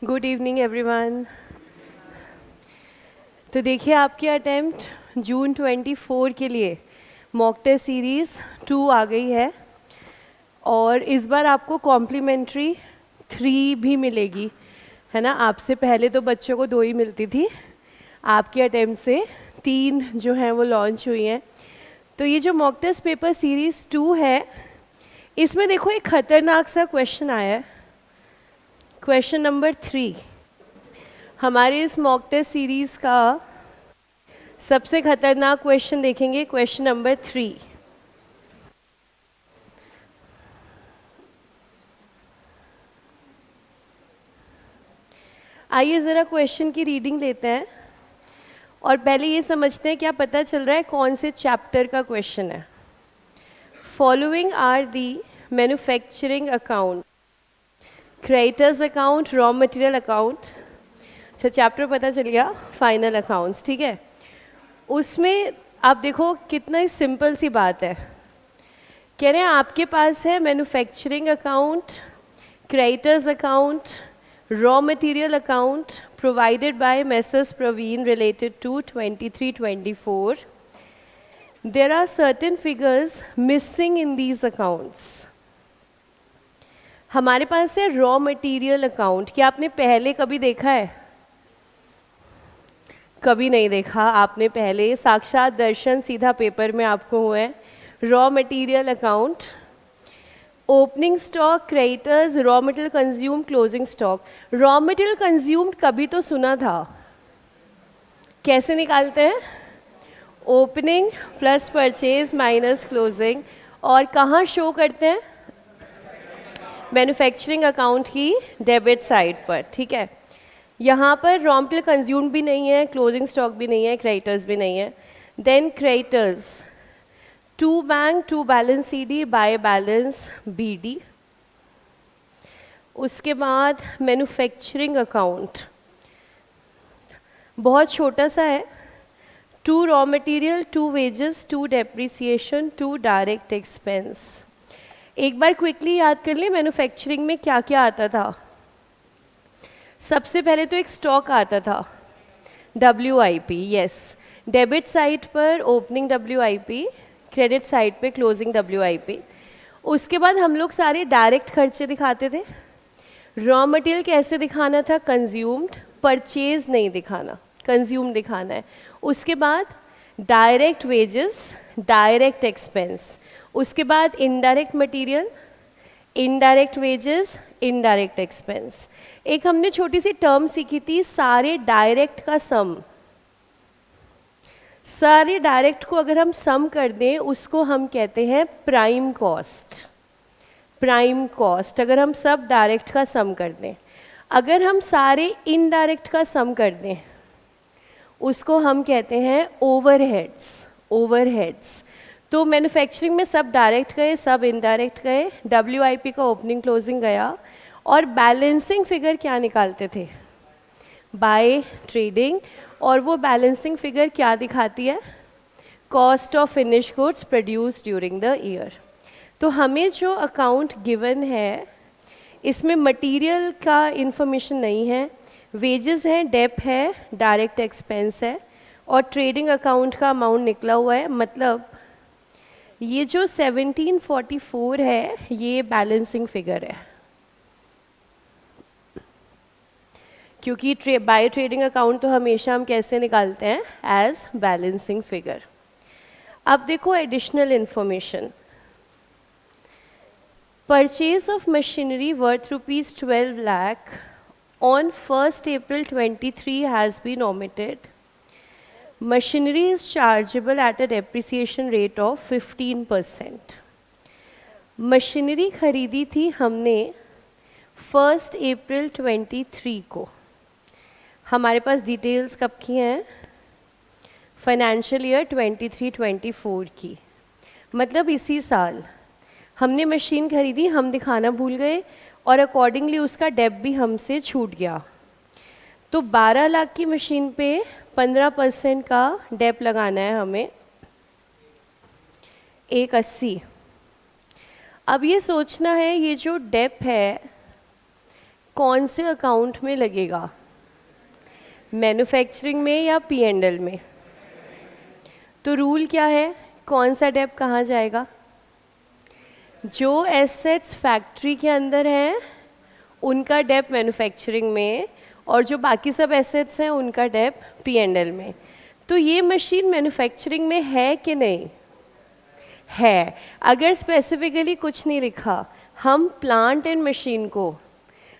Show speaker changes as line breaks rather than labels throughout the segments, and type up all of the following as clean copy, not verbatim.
Good evening everyone. तो देखिए आपकी अटेम्प्ट जून 24 के लिए मॉक टेस्ट सीरीज़ 2 आ गई है और इस बार आपको कॉम्प्लीमेंट्री 3 भी मिलेगी, है ना। आपसे पहले तो बच्चों को 2 ही मिलती थी, आपके अटेम्प्ट से 3 जो हैं वो लॉन्च हुई हैं। तो ये जो मॉक टेस्ट पेपर सीरीज़ 2 है, इसमें देखो एक ख़तरनाक सा क्वेश्चन आया है, क्वेश्चन नंबर 3। हमारे इस मॉक टेस्ट सीरीज़ का सबसे खतरनाक क्वेश्चन देखेंगे, क्वेश्चन नंबर 3। आइए ज़रा क्वेश्चन की रीडिंग लेते हैं और पहले ये समझते हैं क्या पता चल रहा है कौन से चैप्टर का क्वेश्चन है। Following are the manufacturing account, creditors account, raw material account. अच्छा, चैप्टर पता चल गया, फाइनल अकाउंट्स, ठीक है। उसमें आप देखो कितना ही सिंपल सी बात है। कह रहे हैं आपके पास है manufacturing account, creditors account, raw material account provided by Messrs. Praveen related to 23-24. There are certain figures missing in these accounts. हमारे पास है रॉ मटेरियल अकाउंट। क्या आपने पहले कभी देखा है? कभी नहीं देखा आपने पहले, साक्षात दर्शन सीधा पेपर में आपको हुए हैं। Raw material account, opening stock, creditors, raw material consume, closing stock. Raw material consumed कभी तो सुना था, कैसे निकालते हैं? Opening plus purchase minus closing. और कहाँ शो करते हैं? मैन्युफैक्चरिंग अकाउंट की डेबिट साइड पर, ठीक है। यहाँ पर रॉ मटेरियल कंज्यूम्ड भी नहीं है, क्लोजिंग स्टॉक भी नहीं है, क्रेडिटर्स भी नहीं है। Then creditors, to bank, to balance CD, by balance BD। उसके बाद मैन्युफैक्चरिंग अकाउंट बहुत छोटा सा है, to raw material, to wages, to depreciation, to direct expense. एक बार क्विकली याद कर ले मैन्युफैक्चरिंग में क्या क्या आता था। सबसे पहले तो एक स्टॉक आता था, WIP, यस। डेबिट साइड पर ओपनिंग WIP, क्रेडिट साइड पे क्लोजिंग WIP। उसके बाद हम लोग सारे डायरेक्ट खर्चे दिखाते थे। रॉ मटेरियल कैसे दिखाना था? कंज्यूम्ड, परचेज नहीं दिखाना, कंज्यूम दिखाना है। उसके बाद डायरेक्ट वेजेस, डायरेक्ट एक्सपेंस। उसके बाद indirect material, indirect wages, indirect expense. एक हमने छोटी सी टर्म सीखी थी, सारे डायरेक्ट का सम। सारे डायरेक्ट को अगर हम सम कर दें उसको हम कहते हैं प्राइम कॉस्ट। प्राइम कॉस्ट अगर हम सब डायरेक्ट का सम कर दें। अगर हम सारे इनडायरेक्ट का सम कर दें उसको हम कहते हैं ओवरहेड्स। ओवरहेड्स तो मैन्युफैक्चरिंग में सब डायरेक्ट गए, सब इनडायरेक्ट गए, WIP का ओपनिंग क्लोजिंग गया। और बैलेंसिंग फिगर क्या निकालते थे? By trading. और वो बैलेंसिंग फिगर क्या दिखाती है? Cost of finish goods produce during the year. तो हमें जो अकाउंट गिवन है इसमें मटेरियल का इंफॉर्मेशन नहीं है, वेजेस हैं, डेप है, डायरेक्ट एक्सपेंस है और ट्रेडिंग अकाउंट का अमाउंट निकला हुआ है। मतलब ये जो 1744 है ये बैलेंसिंग फिगर है, क्योंकि बाय ट्रेडिंग अकाउंट तो हमेशा हम कैसे निकालते हैं? As balancing figure. अब देखो additional information. Purchase of machinery worth ₹12 lakh on 1st April 23 has been omitted. Machinery is chargeable at a depreciation rate of 15%. Machinery खरीदी थी हमने 1st April 23 को। हमारे पास डिटेल्स कब की हैं? फाइनेंशियल ईयर 23-24 की, मतलब इसी साल हमने मशीन खरीदी, हम दिखाना भूल गए और अकॉर्डिंगली उसका डेप भी हमसे छूट गया। तो 12 लाख की मशीन पे 15% का डेप लगाना है हमें, 180। अब ये सोचना है ये जो डेप है कौन से अकाउंट में लगेगा, मैन्युफैक्चरिंग में या P&L में? तो रूल क्या है, कौन सा डेप कहाँ जाएगा? जो एसेट्स फैक्ट्री के अंदर हैं उनका डेप मैन्युफैक्चरिंग में, और जो बाकी सब एसेट्स हैं उनका डेप P&L में। तो ये मशीन मैन्युफैक्चरिंग में है कि नहीं है? अगर स्पेसिफिकली कुछ नहीं लिखा, हम प्लांट एंड मशीन को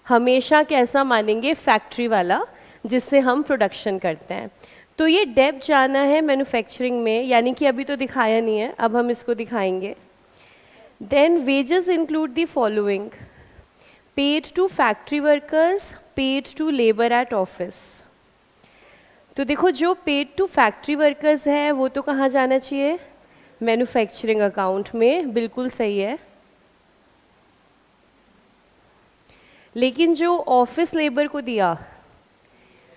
हमेशा कैसा मानेंगे, फैक्ट्री वाला जिससे हम प्रोडक्शन करते हैं। तो ये डेप जाना है मैन्युफैक्चरिंग में, यानी कि अभी तो दिखाया नहीं है, अब हम इसको दिखाएंगे। Then wages include the following: paid to factory workers, paid to labour at office. तो देखो जो पेड टू फैक्ट्री वर्कर्स है वो तो कहाँ जाना चाहिए, मैन्युफैक्चरिंग अकाउंट में, बिल्कुल सही है। लेकिन जो ऑफिस लेबर को दिया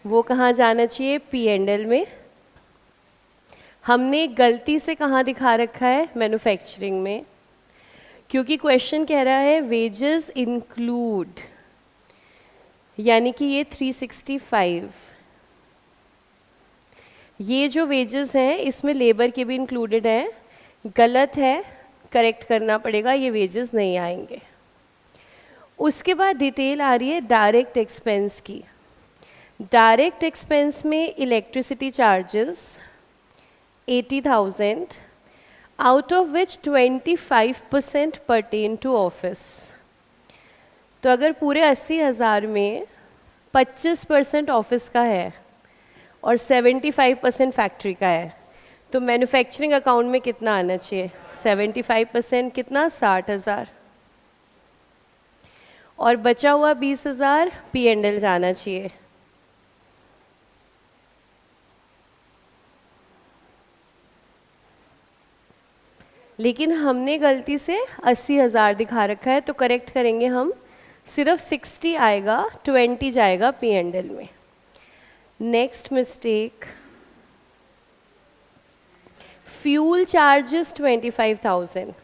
वो कहाँ जाना चाहिए, P&L में। हमने गलती से कहाँ दिखा रखा है, मैन्युफैक्चरिंग में, क्योंकि क्वेश्चन कह रहा है वेजेस इंक्लूड, यानी कि ये 365, ये जो वेजेस हैं इसमें लेबर के भी इंक्लूडेड हैं, गलत है, करेक्ट करना पड़ेगा, ये वेजेस नहीं आएंगे। उसके बाद डिटेल आ रही है डायरेक्ट एक्सपेंस की। डायरेक्ट एक्सपेंस में electricity charges 80,000, out of which 25% pertain to office. तो अगर पूरे 80,000 में 25% ऑफिस का है और 75% फैक्ट्री का है, तो मैन्युफैक्चरिंग अकाउंट में कितना आना चाहिए, 75% कितना, 60,000, और बचा हुआ 20,000 P&L जाना चाहिए। लेकिन हमने गलती से 80,000 दिखा रखा है, तो करेक्ट करेंगे हम, सिर्फ 60 आएगा, 20 जाएगा P&L में। Next mistake, fuel charges 25,000।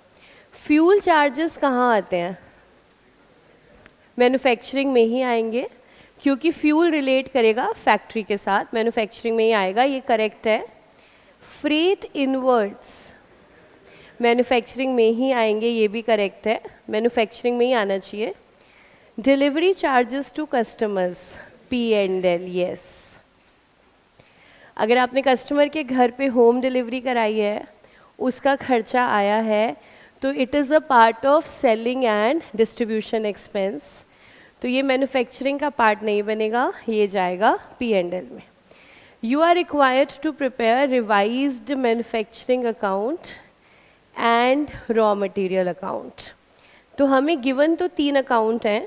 Fuel charges कहाँ आते हैं, मैन्युफैक्चरिंग में ही आएंगे, क्योंकि फ्यूल रिलेट करेगा फैक्ट्री के साथ, मैन्युफैक्चरिंग में ही आएगा, ये करेक्ट है। फ्रेट इनवर्ड्स मैन्युफैक्चरिंग में ही आएंगे, ये भी करेक्ट है, मैन्युफैक्चरिंग में ही आना चाहिए। Delivery charges to customers, P&L, yes. अगर आपने कस्टमर के घर पे होम डिलीवरी कराई है, उसका खर्चा आया है, तो it is a part of selling and distribution expense, तो ये मैन्युफैक्चरिंग का पार्ट नहीं बनेगा, ये जाएगा P&L में। You are required to prepare revised manufacturing account and raw material account. तो हमें गिवन तो 3 अकाउंट हैं,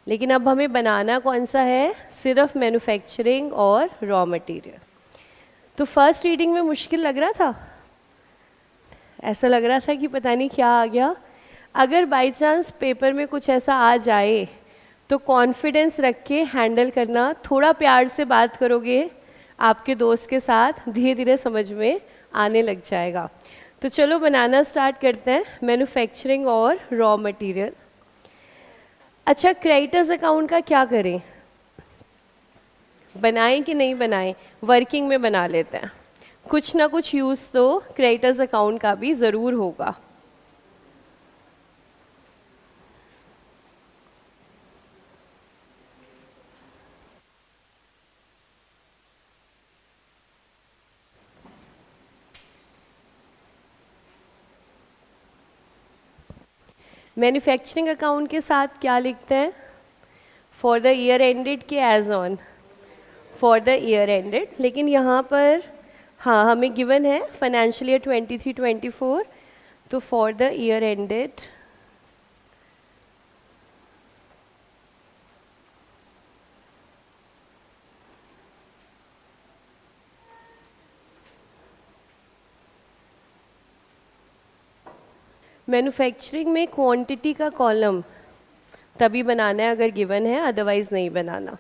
लेकिन अब हमें बनाना कौन सा है, सिर्फ मैन्युफैक्चरिंग और रॉ मटेरियल। तो फर्स्ट रीडिंग में मुश्किल लग रहा था, ऐसा लग रहा था कि पता नहीं क्या आ गया। अगर बाई चांस पेपर में कुछ ऐसा आ जाए तो कॉन्फिडेंस रख के हैंडल करना, थोड़ा प्यार से बात करोगे आपके दोस्त के साथ, धीरे धीरे समझ में आने लग जाएगा। तो चलो बनाना स्टार्ट करते हैं, मैन्युफैक्चरिंग और रॉ मटेरियल। अच्छा, क्रेडिटर्स अकाउंट का क्या करें, बनाएं कि नहीं बनाएं, वर्किंग में बना लेते हैं, कुछ ना कुछ यूज़ तो क्रेडिटर्स अकाउंट का भी ज़रूर होगा। मैन्युफैक्चरिंग अकाउंट के साथ क्या लिखते हैं, फॉर द ईयर एंडेड के as on, for the year ended, लेकिन यहाँ पर हाँ हमें गिवन है फाइनेंशियल ईयर 23-24, तो for the year ended manufacturing में क्वांटिटी का कॉलम तभी बनाना है अगर गिवन है, अदरवाइज नहीं बनाना।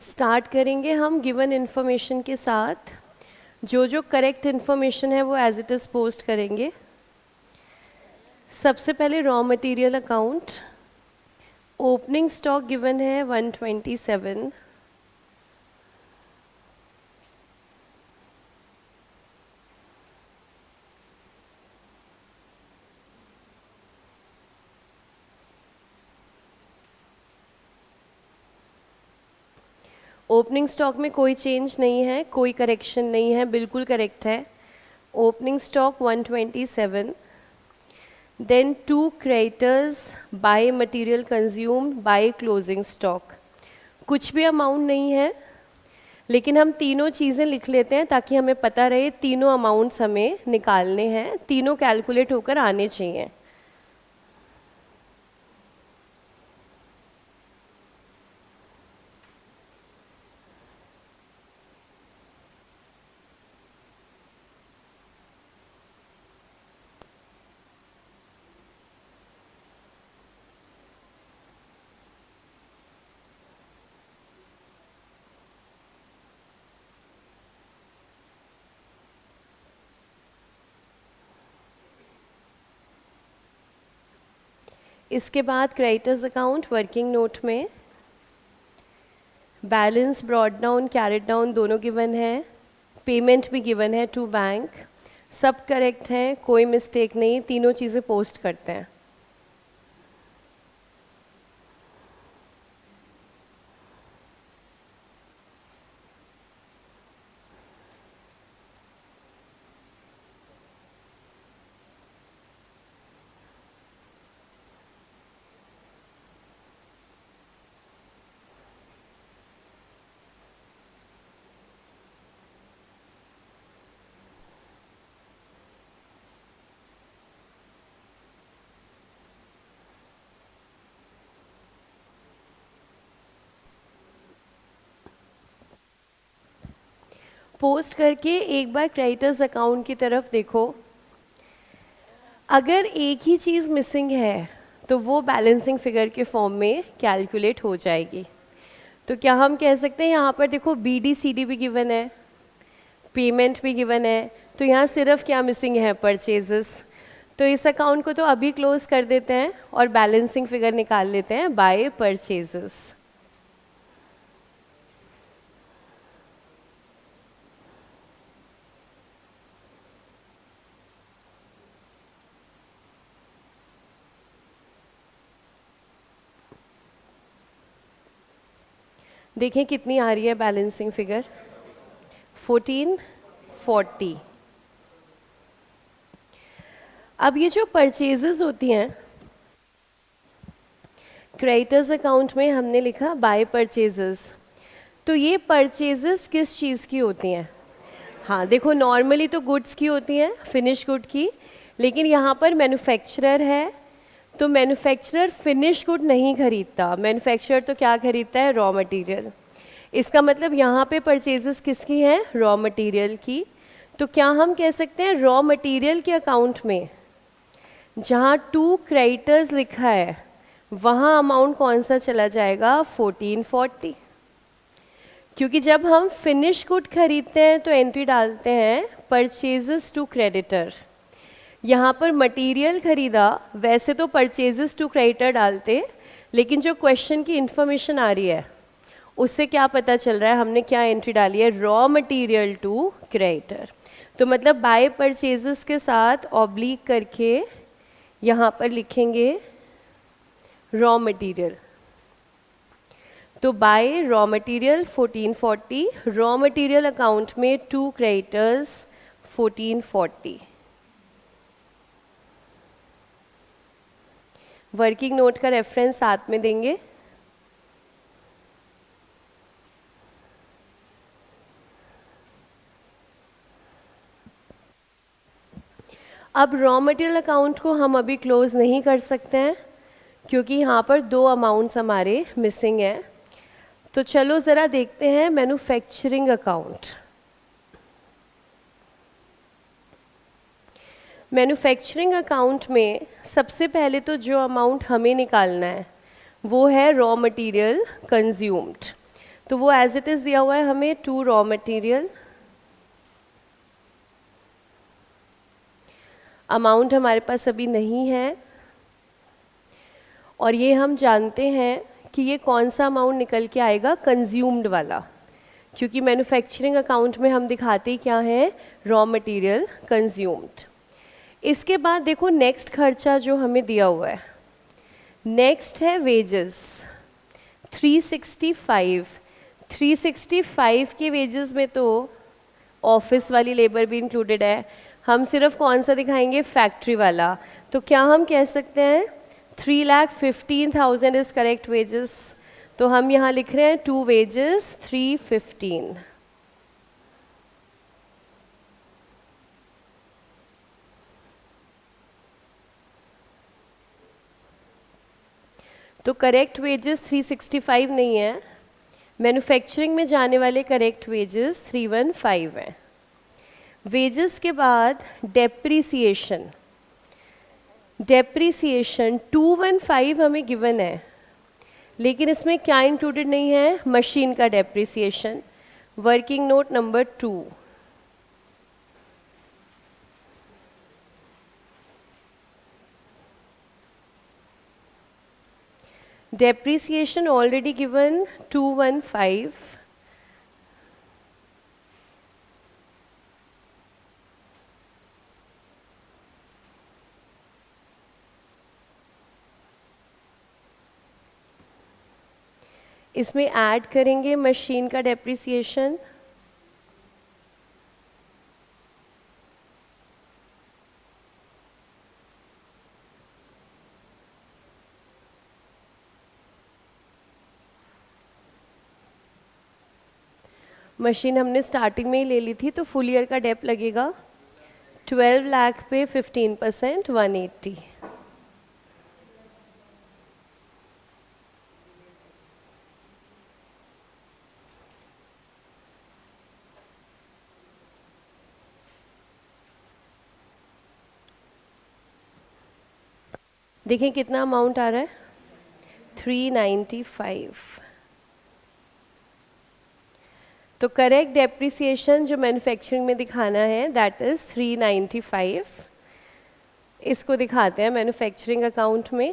स्टार्ट करेंगे हम गिवन इन्फॉर्मेशन के साथ। जो जो करेक्ट इन्फॉर्मेशन है वो एज इट इज़ पोस्ट करेंगे। सबसे पहले raw material account, opening stock given है 127, ओपनिंग स्टॉक में कोई चेंज नहीं है, कोई करेक्शन नहीं है, बिल्कुल करेक्ट है। Opening stock 127। Then 2 creditors by material consumed by closing stock, कुछ भी अमाउंट नहीं है, लेकिन हम तीनों चीज़ें लिख लेते हैं ताकि हमें पता रहे तीनों अमाउंट्स हमें निकालने हैं, तीनों कैलकुलेट होकर आने चाहिए। इसके बाद क्रेडिटर्स अकाउंट वर्किंग नोट में balance brought down carried down दोनों गिवन है, पेमेंट भी गिवन है टू बैंक, सब करेक्ट है, कोई मिस्टेक नहीं, तीनों चीज़ें पोस्ट करते हैं। पोस्ट करके एक बार क्रेडिटर्स अकाउंट की तरफ देखो, अगर एक ही चीज़ मिसिंग है तो वो बैलेंसिंग फिगर के फॉर्म में कैलकुलेट हो जाएगी। तो क्या हम कह सकते हैं यहाँ पर देखो BD/CD भी गिवन है, पेमेंट भी गिवन है, तो यहाँ सिर्फ क्या मिसिंग है, परचेजेस। तो इस अकाउंट को तो अभी क्लोज कर देते हैं और बैलेंसिंग फिगर निकाल लेते हैं बाय परचेजेस। देखें कितनी आ रही है बैलेंसिंग फिगर, 1440। अब ये जो परचेजेस होती हैं क्रेडिटर्स अकाउंट में हमने लिखा बाय परचेजेस, तो ये परचेजेस किस चीज़ की होती हैं? हाँ देखो नॉर्मली तो गुड्स की होती हैं, फिनिश गुड की, लेकिन यहाँ पर मैन्युफैक्चरर है तो मैन्युफैक्चरर फिनिश गुड नहीं खरीदता, मैन्युफैक्चरर तो क्या खरीदता है, रॉ मटेरियल। इसका मतलब यहाँ पे परचेजेस किसकी हैं, रॉ मटेरियल की। तो क्या हम कह सकते हैं रॉ मटेरियल के अकाउंट में जहाँ 2 क्रेडिटर्स लिखा है वहाँ अमाउंट कौन सा चला जाएगा, 1440। क्योंकि जब हम फिनिश गुड खरीदते हैं तो एंट्री डालते हैं परचेजेस टू क्रेडिटर, यहाँ पर मटेरियल खरीदा वैसे तो परचेजेस टू क्रेडिटर डालते, लेकिन जो क्वेश्चन की इंफॉर्मेशन आ रही है उससे क्या पता चल रहा है, हमने क्या एंट्री डाली है, रॉ मटेरियल टू क्रेडिटर। तो मतलब बाय परचेजेस के साथ ऑब्लिक करके यहाँ पर लिखेंगे रॉ मटेरियल। तो by raw material 1440, raw material account में 2 क्रेडिटर्स 1440। वर्किंग नोट का रेफरेंस साथ में देंगे। अब रॉ मटेरियल अकाउंट को हम अभी क्लोज नहीं कर सकते हैं क्योंकि यहाँ पर 2 अमाउंट्स हमारे मिसिंग हैं। तो चलो ज़रा देखते हैं मैन्युफैक्चरिंग अकाउंट। मैन्युफैक्चरिंग अकाउंट में सबसे पहले तो जो अमाउंट हमें निकालना है वो है रॉ मटेरियल कंज्यूम्ड। तो वो एज इट इज़ दिया हुआ है हमें 2 रॉ मटेरियल, अमाउंट हमारे पास अभी नहीं है, और ये हम जानते हैं कि ये कौन सा अमाउंट निकल के आएगा, कंज्यूम्ड वाला, क्योंकि मैन्युफैक्चरिंग अकाउंट में हम दिखाते ही क्या है, रॉ मटेरियल कंज्यूम्ड। इसके बाद देखो नेक्स्ट खर्चा जो हमें दिया हुआ है, नेक्स्ट है वेजेस 365। 365 के वेजेस में तो ऑफिस वाली लेबर भी इंक्लूडेड है, हम सिर्फ कौन सा दिखाएंगे, फैक्ट्री वाला। तो क्या हम कह सकते हैं 3,15,000 इज करेक्ट वेजेस, तो हम यहाँ लिख रहे हैं 2 वेजेस 315। तो करेक्ट वेजेस 365 नहीं है, मैन्युफैक्चरिंग में जाने वाले करेक्ट वेजेस 315 हैं। वेजेस के बाद डेप्रीसिएशन, डेप्रीसिएशन 215 हमें गिवन है, लेकिन इसमें क्या इंक्लूडेड नहीं है, मशीन का depreciation. Working note number 2, depreciation already given 215, इसमें ऐड करेंगे मशीन का डेप्रिसिएशन, मशीन हमने स्टार्टिंग में ही ले ली थी, तो फुल ईयर का डेप लगेगा 12 लाख पे 15% 180। देखें कितना अमाउंट आ रहा है, 395। तो करेक्ट डेप्रिसिएशन जो मैन्युफैक्चरिंग में दिखाना है दैट इज़ 395, इसको दिखाते हैं मैन्युफैक्चरिंग अकाउंट में।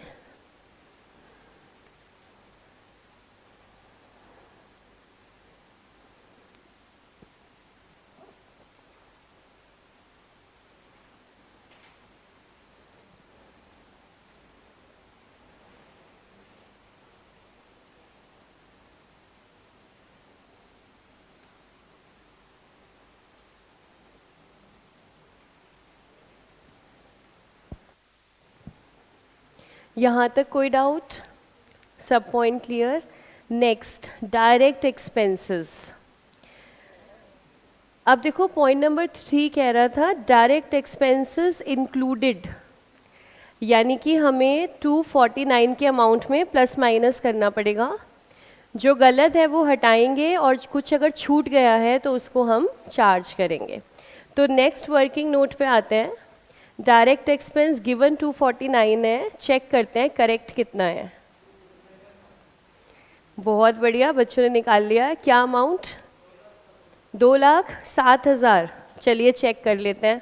यहाँ तक कोई डाउट, सब point clear. Next direct expenses. अब देखो पॉइंट नंबर 3 कह रहा था डायरेक्ट एक्सपेंसेस इंक्लूडेड, यानी कि हमें 249 के अमाउंट में प्लस माइनस करना पड़ेगा, जो गलत है वो हटाएंगे और कुछ अगर छूट गया है तो उसको हम चार्ज करेंगे। तो नेक्स्ट वर्किंग नोट पे आते हैं। डायरेक्ट एक्सपेंस गिवन 249 है, चेक करते हैं करेक्ट कितना है। बहुत बढ़िया, बच्चों ने निकाल लिया। क्या अमाउंट, 2,07,000। चलिए चेक कर लेते हैं।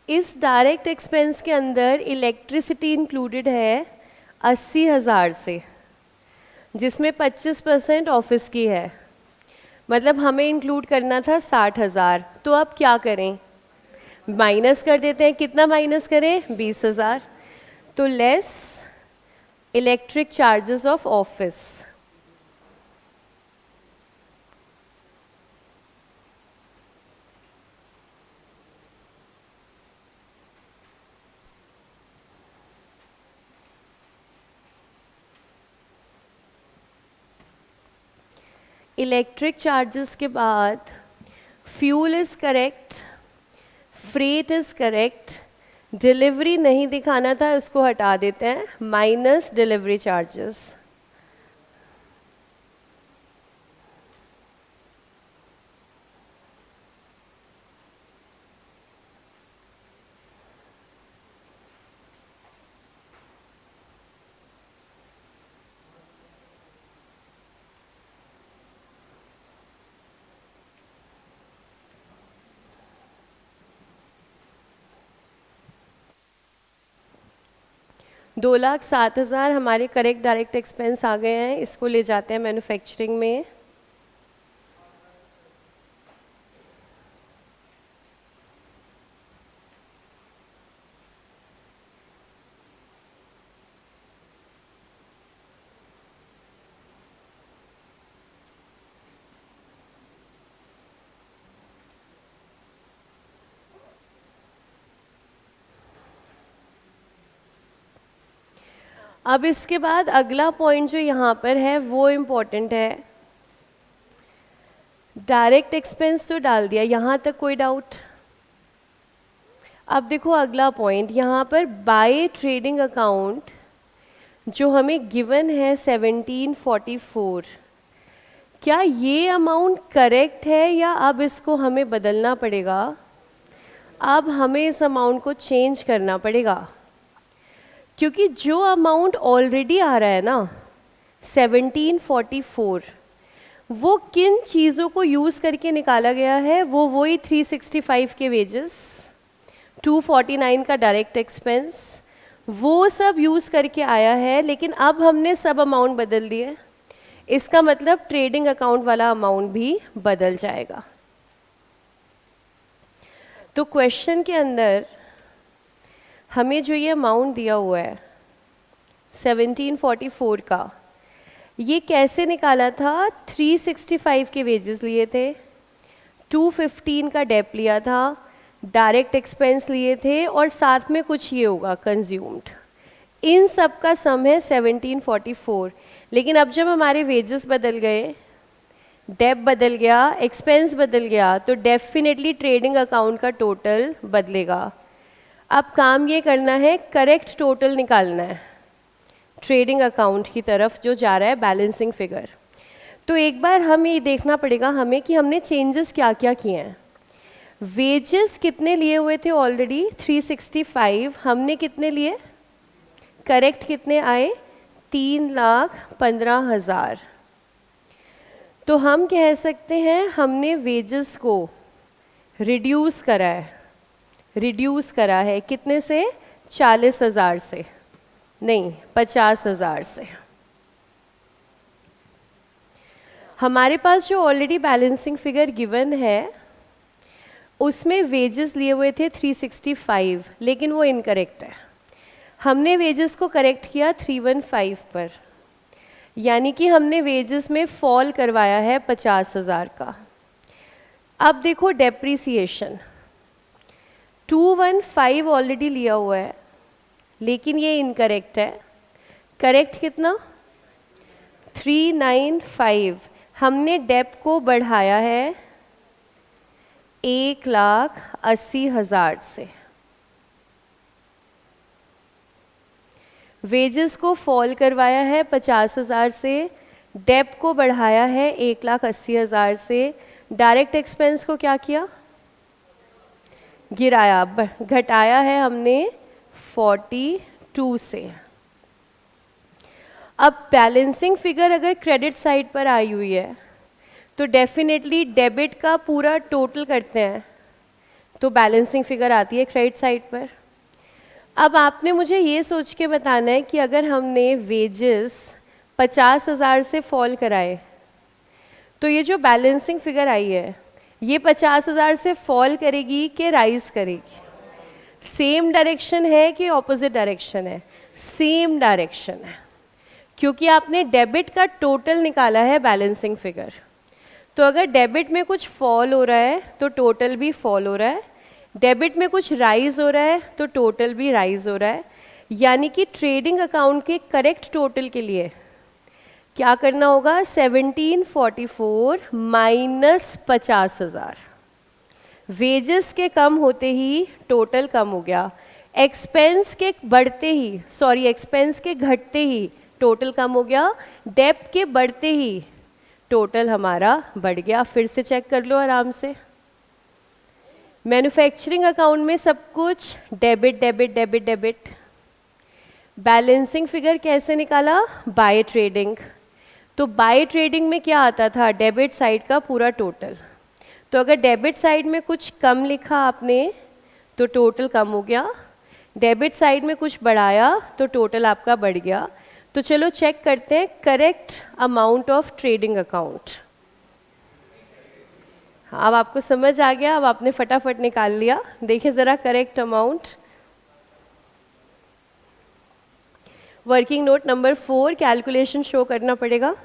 इस डायरेक्ट एक्सपेंस के अंदर इलेक्ट्रिसिटी इंक्लूडेड है 80,000 से, जिसमें 25% ऑफिस की है, मतलब हमें इंक्लूड करना था 60,000। तो अब क्या करें, माइनस कर देते हैं। कितना माइनस करें, 20,000। तो less electric charges of office. Electric charges के बाद fuel is correct, freight is correct, delivery नहीं दिखाना था, उसको हटा देते हैं, माइनस डिलीवरी चार्जेस। 2,07,000 हमारे करेक्ट डायरेक्ट एक्सपेंस आ गए हैं, इसको ले जाते हैं मैन्युफैक्चरिंग में। अब इसके बाद अगला पॉइंट जो यहाँ पर है वो इम्पोर्टेंट है। डायरेक्ट एक्सपेंस तो डाल दिया, यहाँ तक कोई डाउट? अब देखो अगला पॉइंट यहाँ पर, बाय ट्रेडिंग अकाउंट जो हमें गिवन है 1744, क्या ये अमाउंट करेक्ट है या अब इसको हमें बदलना पड़ेगा? अब हमें इस अमाउंट को चेंज करना पड़ेगा, क्योंकि जो अमाउंट ऑलरेडी आ रहा है ना 1744, वो किन चीज़ों को यूज़ करके निकाला गया है? वो वही 365 के वेजेस, 249 का डायरेक्ट एक्सपेंस, वो सब यूज़ करके आया है। लेकिन अब हमने सब अमाउंट बदल दिए, इसका मतलब ट्रेडिंग अकाउंट वाला अमाउंट भी बदल जाएगा। तो क्वेश्चन के अंदर हमें जो ये अमाउंट दिया हुआ है 1744 का, ये कैसे निकाला था? 365 के वेजेस लिए थे, 215 का डेप लिया था, डायरेक्ट एक्सपेंस लिए थे, और साथ में कुछ ये होगा कंज्यूम्ड। इन सब का सम है 1744। लेकिन अब जब हमारे वेजेस बदल गए, डेप बदल गया, एक्सपेंस बदल गया, तो डेफिनेटली ट्रेडिंग अकाउंट का टोटल बदलेगा। अब काम ये करना है, करेक्ट टोटल निकालना है ट्रेडिंग अकाउंट की तरफ जो जा रहा है बैलेंसिंग फिगर। तो एक बार हमें ये देखना पड़ेगा हमें कि हमने चेंजेस क्या क्या किए हैं। वेजेस कितने लिए हुए थे ऑलरेडी? 365। हमने कितने लिए? करेक्ट कितने आए? 3,15,000। तो हम कह सकते हैं हमने वेजेस को रिड्यूस करा है। रिड्यूस करा है कितने से? 40,000 से नहीं, 50,000 से। हमारे पास जो ऑलरेडी बैलेंसिंग फिगर गिवन है उसमें वेजेस लिए हुए थे 365, लेकिन वो इनकरेक्ट है। हमने वेजेस को करेक्ट किया 315 पर, यानी कि हमने वेजेस में फॉल करवाया है 50,000 का। अब देखो डेप्रीसिएशन 215 ऑलरेडी लिया हुआ है, लेकिन ये इनकरेक्ट है। करेक्ट कितना? 395। हमने डेप को बढ़ाया है 1,80,000 से। वेजेस को फॉल करवाया है 50,000 से, डेप को बढ़ाया है 1,80,000 से, डायरेक्ट एक्सपेंस को क्या किया? गिराया, घटाया है हमने 42 से। अब बैलेंसिंग फिगर अगर क्रेडिट साइड पर आई हुई है तो डेफिनेटली डेबिट का पूरा टोटल करते हैं तो बैलेंसिंग फिगर आती है क्रेडिट साइड पर। अब आपने मुझे ये सोच के बताना है कि अगर हमने वेजेस 50,000 से फॉल कराए तो ये जो बैलेंसिंग फिगर आई है ये 50,000 से फॉल करेगी कि राइज करेगी? सेम डायरेक्शन है कि ऑपोजिट डायरेक्शन है? सेम डायरेक्शन है, क्योंकि आपने डेबिट का टोटल निकाला है बैलेंसिंग फिगर। तो अगर डेबिट में कुछ फॉल हो रहा है तो टोटल भी फॉल हो रहा है, डेबिट में कुछ राइज हो रहा है तो टोटल भी राइज हो रहा है। यानी कि ट्रेडिंग अकाउंट के करेक्ट टोटल के लिए क्या करना होगा? 1744 माइनस 50,000। वेजेस के कम होते ही टोटल कम हो गया, एक्सपेंस के बढ़ते ही एक्सपेंस के घटते ही टोटल कम हो गया, डेप के बढ़ते ही टोटल हमारा बढ़ गया। फिर से चेक कर लो आराम से। मैन्युफैक्चरिंग अकाउंट में सब कुछ debit debit debit debit. Balancing figure कैसे निकाला? By trading. तो बाय ट्रेडिंग में क्या आता था? डेबिट साइड का पूरा टोटल। तो अगर डेबिट साइड में कुछ कम लिखा आपने तो टोटल कम हो गया, डेबिट साइड में कुछ बढ़ाया तो टोटल आपका बढ़ गया। तो चलो चेक करते हैं correct amount of trading account. अब आपको समझ आ गया, अब आपने फटाफट निकाल लिया। देखिए ज़रा correct amount. Working note number 4 calculation show करना पड़ेगा।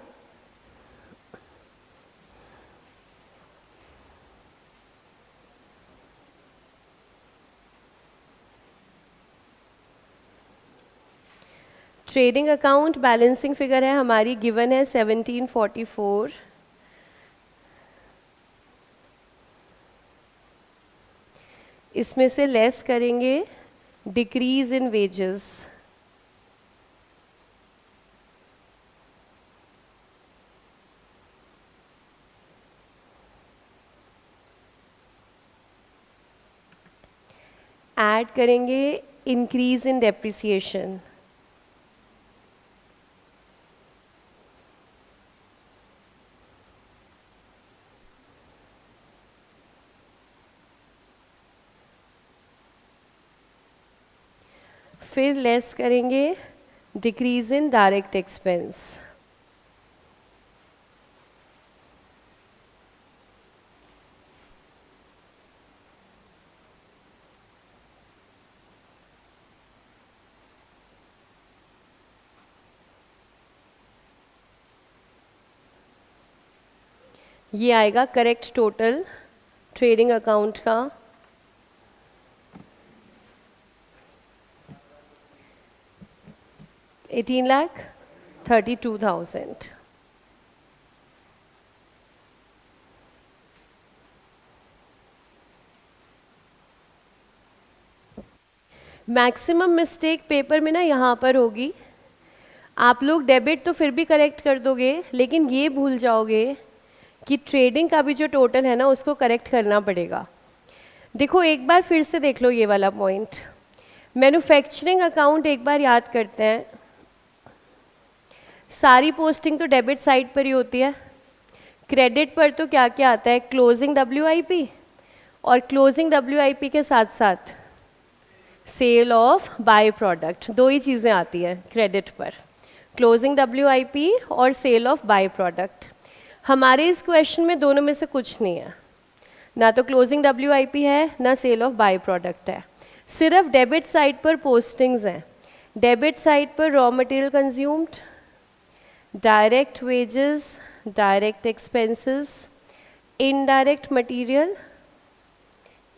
ट्रेडिंग अकाउंट बैलेंसिंग फिगर है हमारी, गिवन है 1744। इसमें से लेस करेंगे डिक्रीज इन वेजेस। ऐड करेंगे इंक्रीज इन डेप्रिसिएशन। फिर लेस करेंगे डिक्रीज इन डायरेक्ट एक्सपेंस। ये आएगा करेक्ट टोटल ट्रेडिंग अकाउंट का। $18,32,000। मैक्सिमम मिस्टेक पेपर में ना यहाँ पर होगी। आप लोग डेबिट तो फिर भी करेक्ट कर दोगे, लेकिन ये भूल जाओगे कि ट्रेडिंग का भी जो टोटल है ना उसको करेक्ट करना पड़ेगा। देखो एक बार फिर से देख लो ये वाला पॉइंट। मैन्युफैक्चरिंग अकाउंट एक बार याद करते हैं। सारी पोस्टिंग तो डेबिट साइड पर ही होती है। क्रेडिट पर तो क्या क्या आता है, क्लोजिंग WIP, और क्लोजिंग WIP के साथ साथ सेल ऑफ बाय प्रोडक्ट, दो ही चीज़ें आती हैं क्रेडिट पर, क्लोजिंग WIP और सेल ऑफ बाय प्रोडक्ट। हमारे इस क्वेश्चन में दोनों में से कुछ नहीं है, ना तो क्लोजिंग WIP है ना सेल ऑफ बाय प्रोडक्ट है। सिर्फ डेबिट साइड पर पोस्टिंग्स हैं। डेबिट साइड पर raw material consumed, direct wages, direct expenses, indirect material,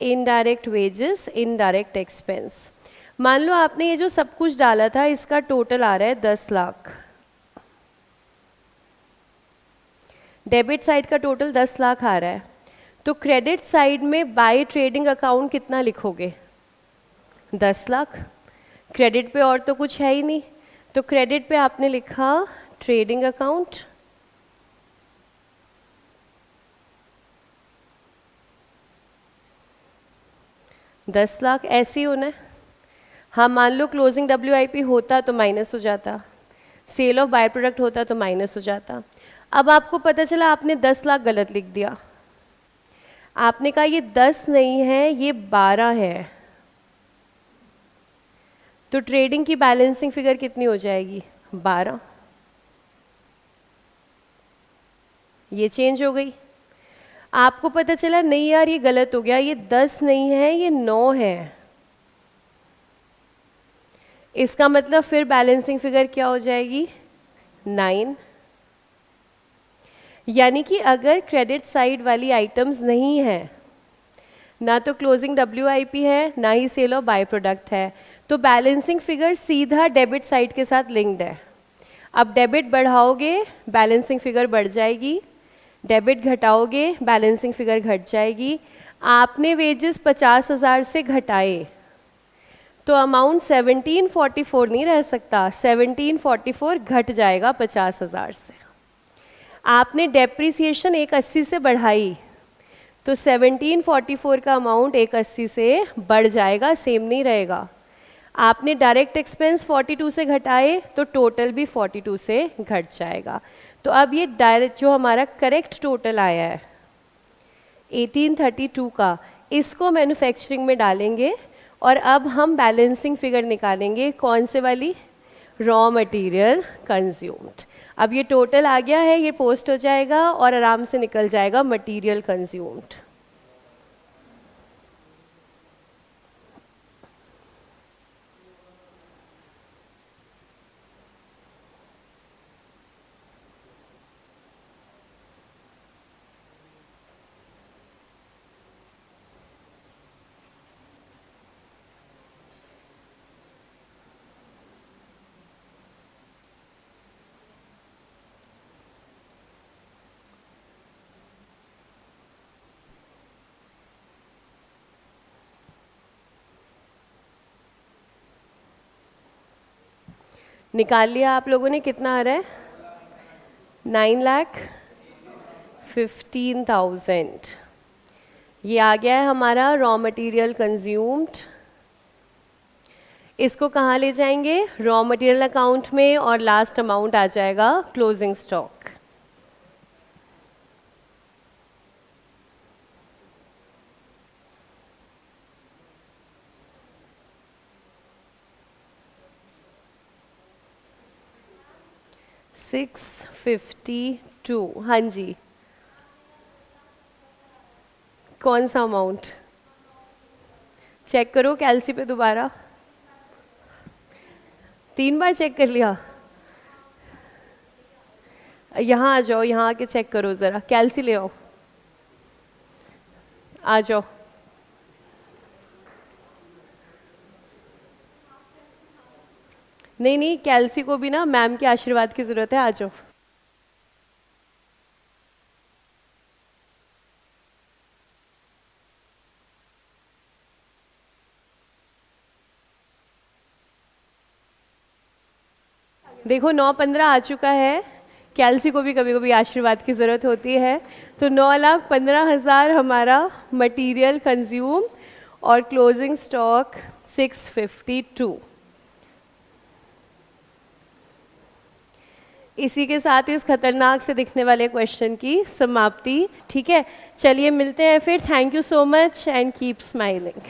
indirect wages, indirect expense. मान लो आपने ये जो सब कुछ डाला था इसका टोटल आ रहा है 10 लाख। डेबिट साइड का टोटल 10 लाख आ रहा है, तो क्रेडिट साइड में बाय ट्रेडिंग अकाउंट कितना लिखोगे? 10 लाख। क्रेडिट पे और तो कुछ है ही नहीं, तो क्रेडिट पे आपने लिखा ट्रेडिंग अकाउंट, $10 लाख ऐसे ही होना है। हाँ मान लो क्लोजिंग WIP होता तो माइनस हो जाता, सेल ऑफ बाय प्रोडक्ट होता तो माइनस हो जाता। अब आपको पता चला आपने 10 लाख गलत लिख दिया। आपने कहा ये 10 नहीं है ये 12 है, तो ट्रेडिंग की बैलेंसिंग फिगर कितनी हो जाएगी? 12। ये चेंज हो गई। आपको पता चला नहीं यार ये गलत हो गया, ये 10 नहीं है ये 9 है। इसका मतलब फिर बैलेंसिंग फिगर क्या हो जाएगी? 9। यानी कि अगर क्रेडिट साइड वाली आइटम्स नहीं है, ना तो क्लोजिंग WIP है ना ही सेल ऑफ बाय प्रोडक्ट है, तो बैलेंसिंग फिगर सीधा डेबिट साइड के साथ लिंक्ड है। अब डेबिट बढ़ाओगे बैलेंसिंग फिगर बढ़ जाएगी, डेबिट घटाओगे बैलेंसिंग फिगर घट जाएगी। आपने वेजेस 50,000 से घटाए तो अमाउंट 1744 नहीं रह सकता, 1744 घट जाएगा 50,000 से। आपने डेप्रिसिएशन 180 से बढ़ाई तो 1744 का अमाउंट 180 से बढ़ जाएगा, सेम नहीं रहेगा। आपने डायरेक्ट एक्सपेंस 42 से घटाए तो टोटल भी 42 से घट जाएगा। तो अब ये डायरेक्ट जो हमारा करेक्ट टोटल आया है 1832 का, इसको मैन्युफैक्चरिंग में डालेंगे और अब हम बैलेंसिंग फिगर निकालेंगे, कौन से वाली, रॉ मटेरियल कंज्यूम्ड। अब ये टोटल आ गया है, ये पोस्ट हो जाएगा और आराम से निकल जाएगा मटेरियल कंज्यूम्ड। निकाल लिया आप लोगों ने, कितना आ रहा है, 9,15,000। ये आ गया है हमारा रॉ मटेरियल कंज्यूम्ड। इसको कहाँ ले जाएंगे, रॉ मटेरियल अकाउंट में, और लास्ट अमाउंट आ जाएगा क्लोजिंग स्टॉक। $652, हाँ जी। कौन सा अमाउंट, चेक करो कैलसी पे दोबारा, 3 बार चेक कर लिया। यहाँ आ जाओ, यहाँ आके चेक करो ज़रा, कैलसी ले आओ, आ जाओ। नहीं नहीं, कैलसी को भी ना मैम के आशीर्वाद की ज़रूरत है, आ जाओ। देखो 9,15 आ चुका है, कैलसी को भी कभी कभी आशीर्वाद की ज़रूरत होती है। तो 9,15,000 हमारा मटेरियल कंज्यूम और क्लोजिंग स्टॉक 652। इसी के साथ इस खतरनाक से दिखने वाले क्वेश्चन की समाप्ति। ठीक है, चलिए मिलते हैं फिर। Thank you so much and keep smiling.